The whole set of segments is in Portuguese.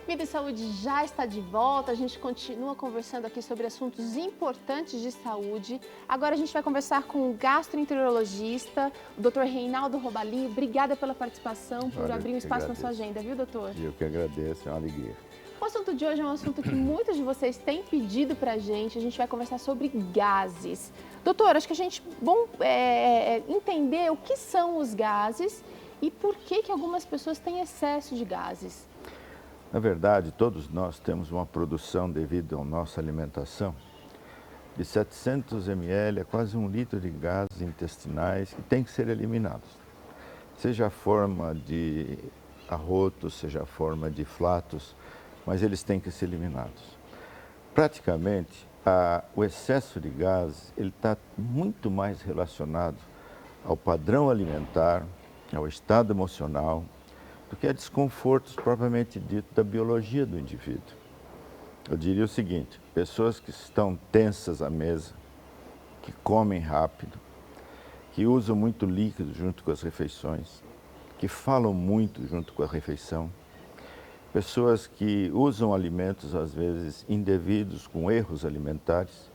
Vida e Saúde já está de volta, a gente continua conversando aqui sobre assuntos importantes de saúde. Agora a gente vai conversar com o gastroenterologista, o Dr. Reinaldo Robalinho. Obrigada pela participação, por abrir um espaço na sua agenda, viu, doutor? Eu que agradeço, é uma alegria. O assunto de hoje é um assunto que muitos de vocês têm pedido pra gente. A gente vai conversar sobre gases. Doutor, acho que a gente entender o que são os gases e por que algumas pessoas têm excesso de gases. Na verdade, todos nós temos uma produção devido à nossa alimentação de 700 ml a quase 1 litro de gases intestinais que tem que ser eliminados. Seja a forma de arrotos, seja a forma de flatos, mas eles têm que ser eliminados. Praticamente, o excesso de gases está muito mais relacionado ao padrão alimentar, ao estado emocional, do que a desconfortos propriamente dito da biologia do indivíduo. Eu diria o seguinte: pessoas que estão tensas à mesa, que comem rápido, que usam muito líquido junto com as refeições, que falam muito junto com a refeição, pessoas que usam alimentos às vezes indevidos, com erros alimentares,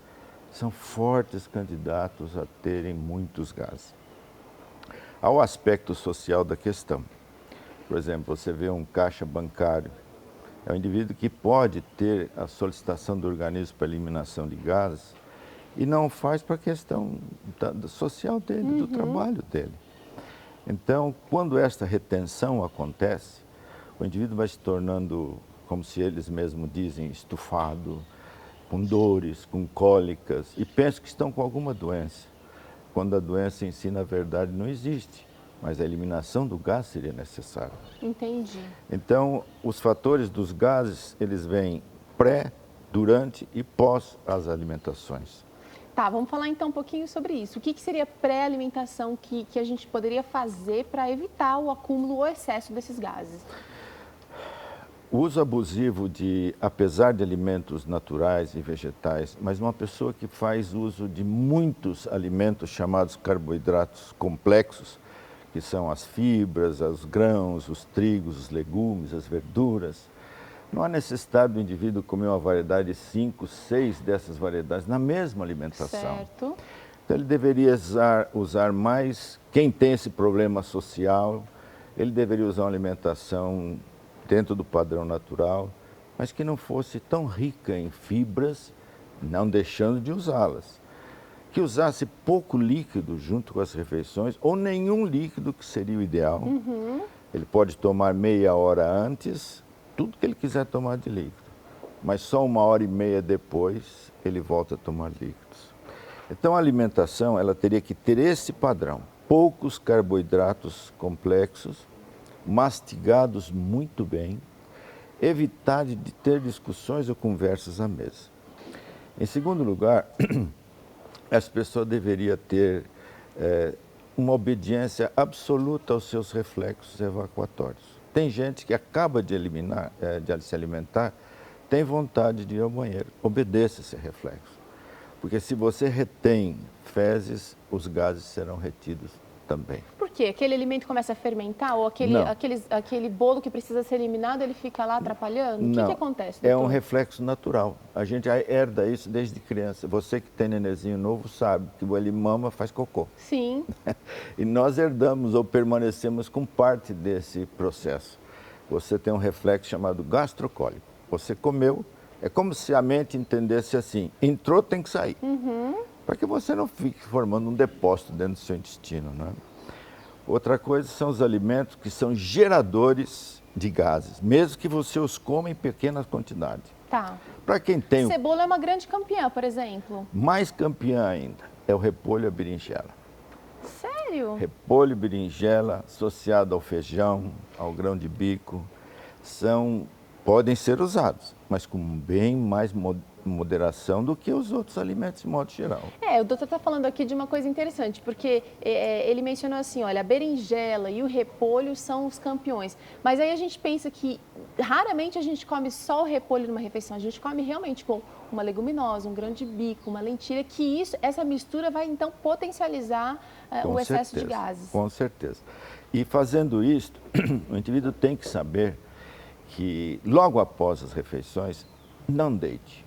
são fortes candidatos a terem muitos gases. Há o aspecto social da questão. Por exemplo, você vê um caixa bancário, é um indivíduo que pode ter a solicitação do organismo para eliminação de gases e não faz para a questão social dele, do trabalho dele. Então, quando esta retenção acontece, o indivíduo vai se tornando, como se eles mesmos dizem, estufado, com dores, com cólicas, e pensam que estão com alguma doença, quando a doença em si, na verdade, não existe. Mas a eliminação do gás seria necessária. Entendi. Então, os fatores dos gases, eles vêm pré, durante e pós as alimentações. Tá, vamos falar então um pouquinho sobre isso. O que seria pré-alimentação que a gente poderia fazer para evitar o acúmulo ou excesso desses gases? O uso abusivo apesar de alimentos naturais e vegetais, mas uma pessoa que faz uso de muitos alimentos chamados carboidratos complexos, que são as fibras, os grãos, os trigos, os legumes, as verduras. Não há necessidade do indivíduo comer uma variedade de 5, 6 dessas variedades na mesma alimentação. Certo. Então ele deveria usar mais, quem tem esse problema social, ele deveria usar uma alimentação dentro do padrão natural, mas que não fosse tão rica em fibras, não deixando de usá-las. Que usasse pouco líquido junto com as refeições, ou nenhum líquido, que seria o ideal. Ele pode tomar meia hora antes, tudo que ele quiser tomar de líquido, mas só 1h30 depois ele volta a tomar líquidos. Então a alimentação, ela teria que ter esse padrão: poucos carboidratos complexos, mastigados muito bem, evitar de ter discussões ou conversas à mesa. Em segundo lugar, essa pessoa deveria ter uma obediência absoluta aos seus reflexos evacuatórios. Tem gente que acaba de se alimentar, tem vontade de ir ao banheiro. Obedeça esse reflexo. Porque se você retém fezes, os gases serão retidos também. Por quê? Aquele alimento começa a fermentar ou aquele bolo que precisa ser eliminado, ele fica lá atrapalhando? Não. O que acontece, doutor? É um reflexo natural. A gente herda isso desde criança. Você que tem nenenzinho novo sabe que ele mama, faz cocô. Sim. E nós herdamos ou permanecemos com parte desse processo. Você tem um reflexo chamado gastrocólico. Você comeu, é como se a mente entendesse assim: entrou, tem que sair. Para que você não fique formando um depósito dentro do seu intestino, né? Outra coisa são os alimentos que são geradores de gases, mesmo que você os coma em pequenas quantidades. Tá. Para quem tem Cebola é uma grande campeã, por exemplo. mais campeã ainda, é o repolho e a berinjela. Sério? Repolho e berinjela, associado ao feijão, ao grão de bico, podem ser usados, mas com bem mais moderação do que os outros alimentos de modo geral. O doutor está falando aqui de uma coisa interessante, porque ele mencionou assim, olha, a berinjela e o repolho são os campeões, mas aí a gente pensa que raramente a gente come só o repolho numa refeição, a gente come realmente com uma leguminosa, um grão de bico, uma lentilha, que essa mistura vai então potencializar o excesso de gases. Com certeza. E fazendo isso, o indivíduo tem que saber que logo após as refeições, não deite.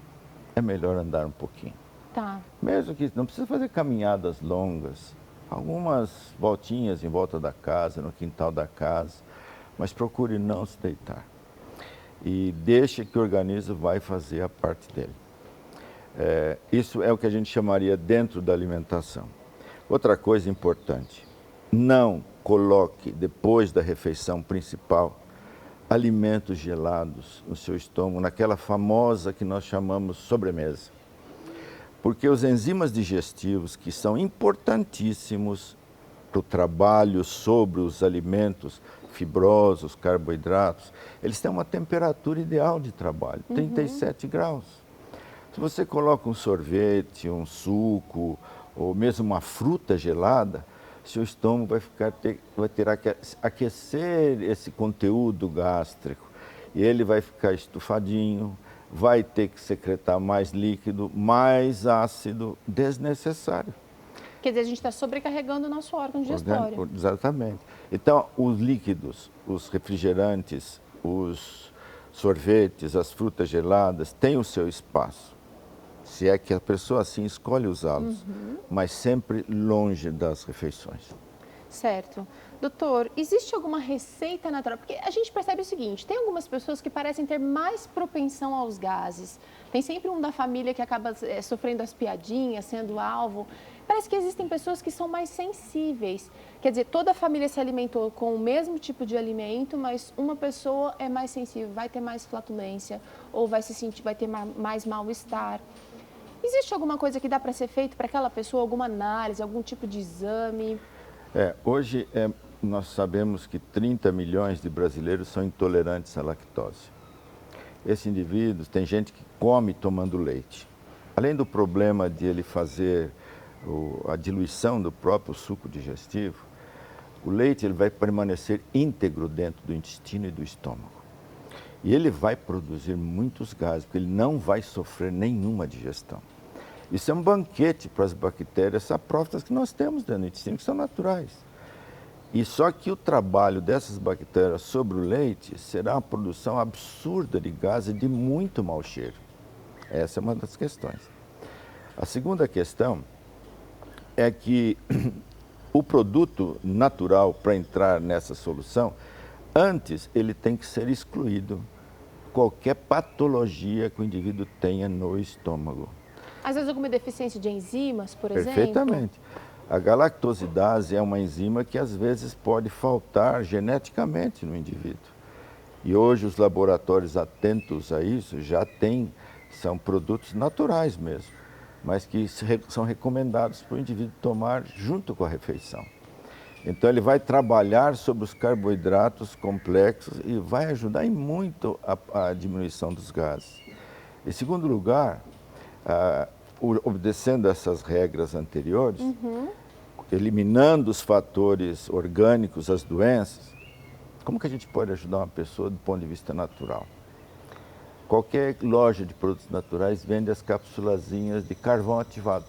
É melhor andar um pouquinho. Tá. Mesmo que não precisa fazer caminhadas longas, algumas voltinhas em volta da casa, no quintal da casa, mas procure não se deitar. E deixe que o organismo vai fazer a parte dele. Isso é o que a gente chamaria dentro da alimentação. Outra coisa importante, não coloque depois da refeição principal alimentos gelados no seu estômago, naquela famosa que nós chamamos sobremesa. Porque os enzimas digestivos, que são importantíssimos para o trabalho sobre os alimentos fibrosos, carboidratos, eles têm uma temperatura ideal de trabalho, 37 graus. Se você coloca um sorvete, um suco, ou mesmo uma fruta gelada, seu estômago vai ter que aquecer esse conteúdo gástrico. E ele vai ficar estufadinho, vai ter que secretar mais líquido, mais ácido desnecessário. Quer dizer, a gente está sobrecarregando o nosso órgão digestório. Exatamente. Então, os líquidos, os refrigerantes, os sorvetes, as frutas geladas, têm o seu espaço. Se é que a pessoa assim escolhe usá-los, mas sempre longe das refeições. Certo. Doutor, existe alguma receita natural? Porque a gente percebe o seguinte, tem algumas pessoas que parecem ter mais propensão aos gases. Tem sempre um da família que acaba sofrendo as piadinhas, sendo alvo. Parece que existem pessoas que são mais sensíveis. Quer dizer, toda a família se alimentou com o mesmo tipo de alimento, mas uma pessoa é mais sensível, vai ter mais flatulência ou vai se sentir, vai ter mais mal-estar. Existe alguma coisa que dá para ser feito para aquela pessoa, alguma análise, algum tipo de exame? Hoje nós sabemos que 30 milhões de brasileiros são intolerantes à lactose. Esses indivíduos, tem gente que come tomando leite. Além do problema de ele fazer a diluição do próprio suco digestivo, o leite ele vai permanecer íntegro dentro do intestino e do estômago. E ele vai produzir muitos gases, porque ele não vai sofrer nenhuma digestão. Isso é um banquete para as bactérias saprófitas que nós temos dentro do intestino, que são naturais. E só que o trabalho dessas bactérias sobre o leite será uma produção absurda de gases de muito mau cheiro. Essa é uma das questões. A segunda questão é que o produto natural para entrar nessa solução, antes ele tem que ser excluído qualquer patologia que o indivíduo tenha no estômago. Às vezes alguma deficiência de enzimas, por exemplo? Perfeitamente. A galactosidase é uma enzima que às vezes pode faltar geneticamente no indivíduo. E hoje os laboratórios atentos a isso já são produtos naturais mesmo, mas que são recomendados para o indivíduo tomar junto com a refeição. Então ele vai trabalhar sobre os carboidratos complexos e vai ajudar em muito a diminuição dos gases. Em segundo lugar, obedecendo essas regras anteriores, eliminando os fatores orgânicos, as doenças, como que a gente pode ajudar uma pessoa do ponto de vista natural? Qualquer loja de produtos naturais vende as capsulazinhas de carvão ativado.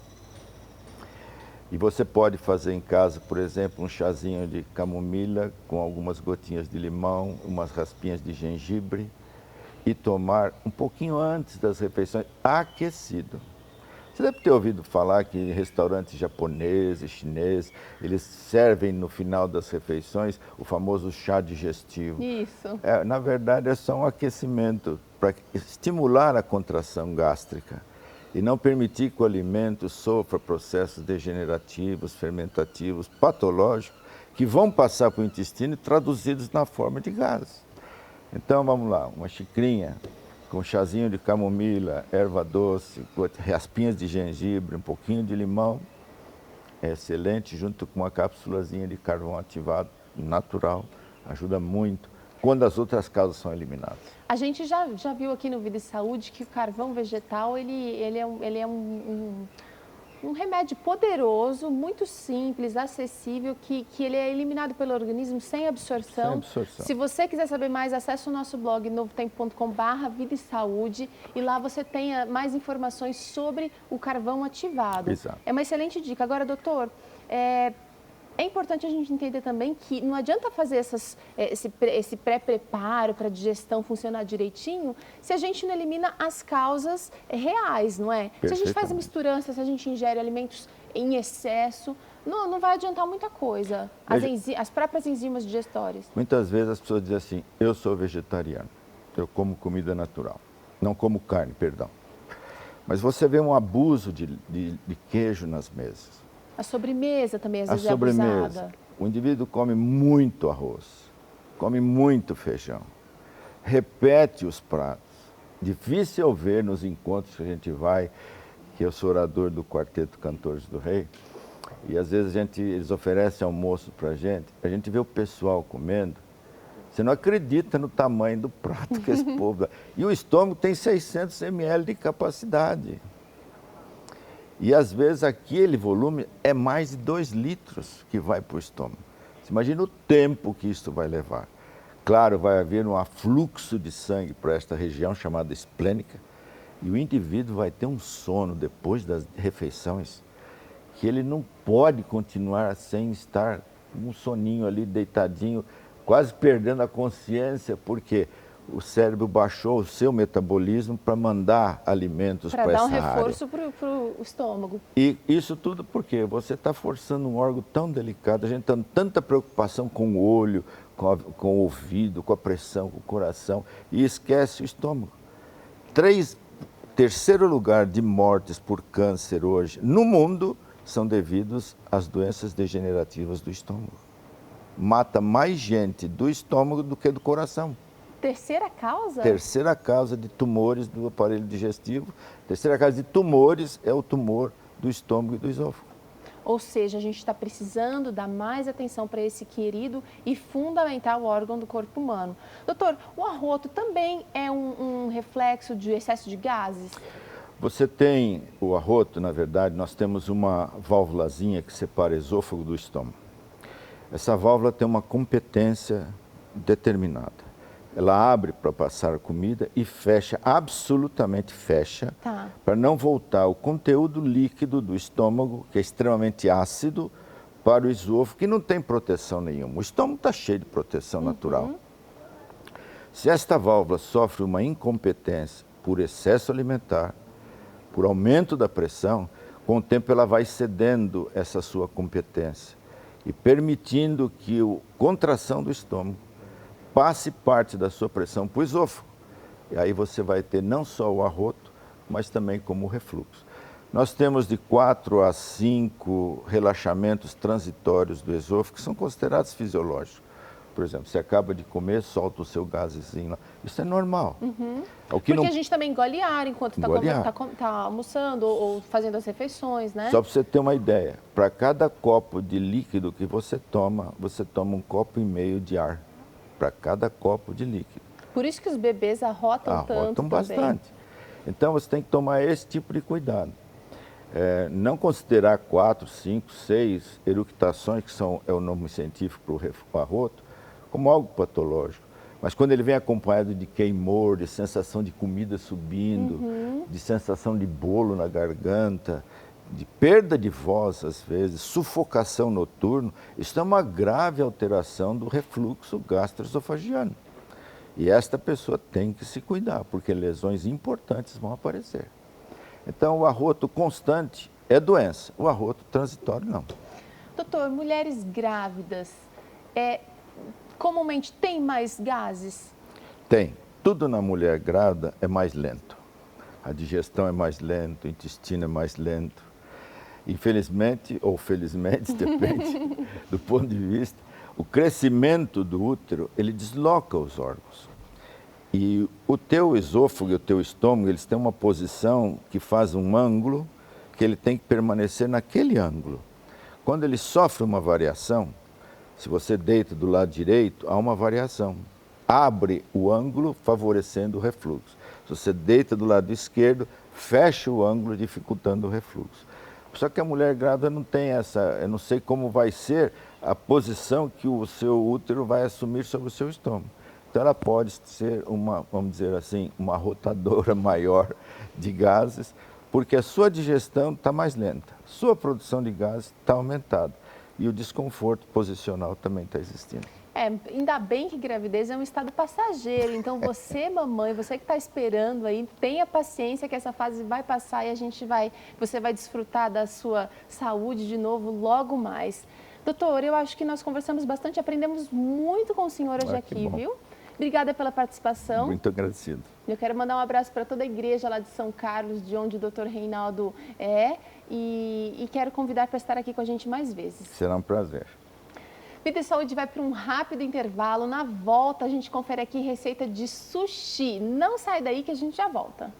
E você pode fazer em casa, por exemplo, um chazinho de camomila com algumas gotinhas de limão, umas raspinhas de gengibre e tomar um pouquinho antes das refeições, aquecido. Você deve ter ouvido falar que em restaurantes japoneses, chineses, eles servem no final das refeições o famoso chá digestivo. Isso. Na verdade, é só um aquecimento para estimular a contração gástrica e não permitir que o alimento sofra processos degenerativos, fermentativos, patológicos, que vão passar para o intestino traduzidos na forma de gases. Então, vamos lá, uma xicrinha com chazinho de camomila, erva doce, raspinhas de gengibre, um pouquinho de limão, é excelente, junto com uma cápsulazinha de carvão ativado natural, ajuda muito, quando as outras causas são eliminadas. A gente já viu aqui no Vida e Saúde que o carvão vegetal, ele é um remédio poderoso, muito simples, acessível, que ele é eliminado pelo organismo sem absorção. Sem absorção. Se você quiser saber mais, acesse o nosso blog novotempo.com/vida e saúde e lá você tem mais informações sobre o carvão ativado. Exato. É uma excelente dica. Agora, doutor, É importante a gente entender também que não adianta fazer esse pré-preparo para a digestão funcionar direitinho se a gente não elimina as causas reais, não é? Se a gente faz misturança, se a gente ingere alimentos em excesso, não vai adiantar muita coisa. As próprias enzimas digestórias. Muitas vezes as pessoas dizem assim, eu sou vegetariano, eu como comida natural, não como carne, perdão. Mas você vê um abuso de queijo nas mesas. A sobremesa também às vezes é abusada. O indivíduo come muito arroz, come muito feijão, repete os pratos. Difícil eu ver nos encontros que a gente vai, que eu sou orador do Quarteto Cantores do Rei, e às vezes eles oferecem almoço para a gente vê o pessoal comendo, você não acredita no tamanho do prato que esse povo dá. E o estômago tem 600 ml de capacidade. E às vezes aquele volume é mais de 2 litros que vai para o estômago. Você imagina o tempo que isso vai levar. Claro, vai haver um afluxo de sangue para esta região chamada esplênica e o indivíduo vai ter um sono depois das refeições que ele não pode continuar sem estar com um soninho ali deitadinho, quase perdendo a consciência, porque o cérebro baixou o seu metabolismo para mandar alimentos para essa área. Para dar um reforço para o estômago. E isso tudo porque você está forçando um órgão tão delicado, a gente tem tanta preocupação com o olho, com o ouvido, com a pressão, com o coração, e esquece o estômago. Terceiro lugar de mortes por câncer hoje no mundo são devidos às doenças degenerativas do estômago. Mata mais gente do estômago do que do coração. Terceira causa? Terceira causa de tumores do aparelho digestivo. Terceira causa de tumores é o tumor do estômago e do esôfago. Ou seja, a gente está precisando dar mais atenção para esse querido e fundamental órgão do corpo humano. Doutor, o arroto também é um reflexo de excesso de gases? Você tem o arroto, na verdade, nós temos uma válvulazinha que separa esôfago do estômago. Essa válvula tem uma competência determinada. Ela abre para passar a comida e fecha, absolutamente fecha, para não voltar o conteúdo líquido do estômago, que é extremamente ácido, para o esôfago, que não tem proteção nenhuma. O estômago está cheio de proteção natural. Se esta válvula sofre uma incompetência por excesso alimentar, por aumento da pressão, com o tempo ela vai cedendo essa sua competência e permitindo que a contração do estômago passe parte da sua pressão para o esôfago. E aí você vai ter não só o arroto, mas também como o refluxo. Nós temos de 4 a 5 relaxamentos transitórios do esôfago que são considerados fisiológicos. Por exemplo, você acaba de comer, solta o seu gasezinho lá. Isso é normal. Porque a gente também engole ar enquanto está almoçando ou fazendo as refeições, né? Só para você ter uma ideia, para cada copo de líquido que você toma 1,5 copo de ar. Para cada copo de líquido. Por isso que os bebês arrotam tanto. Arrotam bastante. Então você tem que tomar esse tipo de cuidado. Não considerar 4, 5, 6 eructações, que é o nome científico para o arroto, como algo patológico. Mas quando ele vem acompanhado de queimor, de sensação de comida subindo, de sensação de bolo na garganta, de perda de voz, às vezes, sufocação noturna, isso é uma grave alteração do refluxo gastroesofágico. E esta pessoa tem que se cuidar, porque lesões importantes vão aparecer. Então, o arroto constante é doença, o arroto transitório não. Doutor, mulheres grávidas, comumente tem mais gases? Tem. Tudo na mulher grávida é mais lento. A digestão é mais lenta, o intestino é mais lento. Infelizmente, ou felizmente, depende do ponto de vista, o crescimento do útero, ele desloca os órgãos. E o teu esôfago e o teu estômago, eles têm uma posição que faz um ângulo, que ele tem que permanecer naquele ângulo. Quando ele sofre uma variação, se você deita do lado direito, há uma variação. Abre o ângulo, favorecendo o refluxo. Se você deita do lado esquerdo, fecha o ângulo, dificultando o refluxo. Só que a mulher grávida não tem eu não sei como vai ser a posição que o seu útero vai assumir sobre o seu estômago. Então ela pode ser vamos dizer assim, uma rotadora maior de gases, porque a sua digestão está mais lenta, sua produção de gases está aumentada. e o desconforto posicional também está existindo. Ainda bem que gravidez é um estado passageiro, então você, mamãe, você que está esperando aí, tenha paciência que essa fase vai passar e você vai desfrutar da sua saúde de novo logo mais. Doutor, eu acho que nós conversamos bastante, aprendemos muito com o senhor hoje aqui, viu? Obrigada pela participação. Muito agradecido. Eu quero mandar um abraço para toda a igreja lá de São Carlos, de onde o doutor Reinaldo é, e quero convidar para estar aqui com a gente mais vezes. Será um prazer. Vida e Saúde vai para um rápido intervalo. Na volta, a gente confere aqui receita de sushi. Não sai daí que a gente já volta.